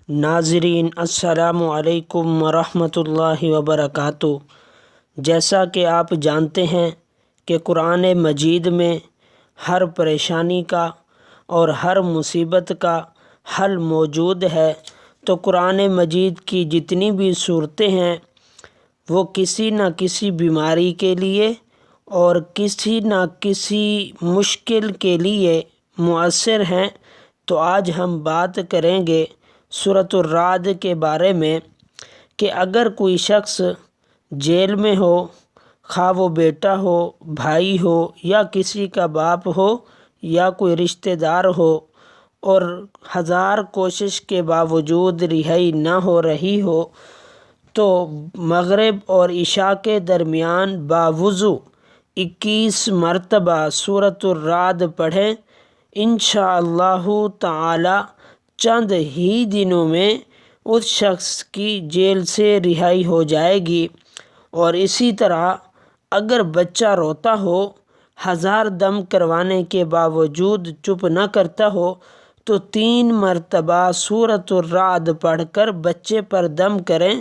ناظرین السلام علیکم ورحمۃ اللہ وبرکاتہ۔ جیسا کہ آپ جانتے ہیں کہ قرآن مجید میں ہر پریشانی کا اور ہر مصیبت کا حل موجود ہے، تو قرآن مجید کی جتنی بھی صورتیں ہیں وہ کسی نہ کسی بیماری کے لیے اور کسی نہ کسی مشکل کے لیے مؤثر ہیں۔ تو آج ہم بات کریں گے سورۃ الرعد کے بارے میں کہ اگر کوئی شخص جیل میں ہو، خواہ وہ بیٹا ہو، بھائی ہو یا کسی کا باپ ہو یا کوئی رشتہ دار ہو، اور ہزار کوشش کے باوجود رہائی نہ ہو رہی ہو، تو مغرب اور عشاء کے درمیان باوضو 21 مرتبہ سورۃ الرعد پڑھیں۔ انشاءاللہ تعالی چند ہی دنوں میں اس شخص کی جیل سے رہائی ہو جائے گی۔ اور اسی طرح اگر بچہ روتا ہو، ہزار دم کروانے کے باوجود چپ نہ کرتا ہو، تو 3 مرتبہ سورۃ الرعد پڑھ کر بچے پر دم کریں،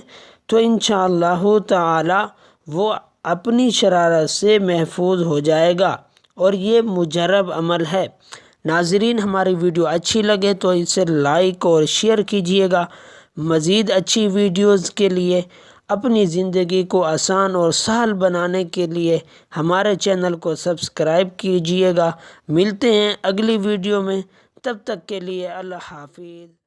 تو انشاءاللہ تعالی وہ اپنی شرارت سے محفوظ ہو جائے گا، اور یہ مجرب عمل ہے۔ ناظرین، ہماری ویڈیو اچھی لگے تو اسے لائک اور شیئر کیجیے گا۔ مزید اچھی ویڈیوز کے لیے اپنی زندگی کو آسان اور سہل بنانے کے لیے ہمارے چینل کو سبسکرائب کیجیے گا۔ ملتے ہیں اگلی ویڈیو میں، تب تک کے لیے اللہ حافظ۔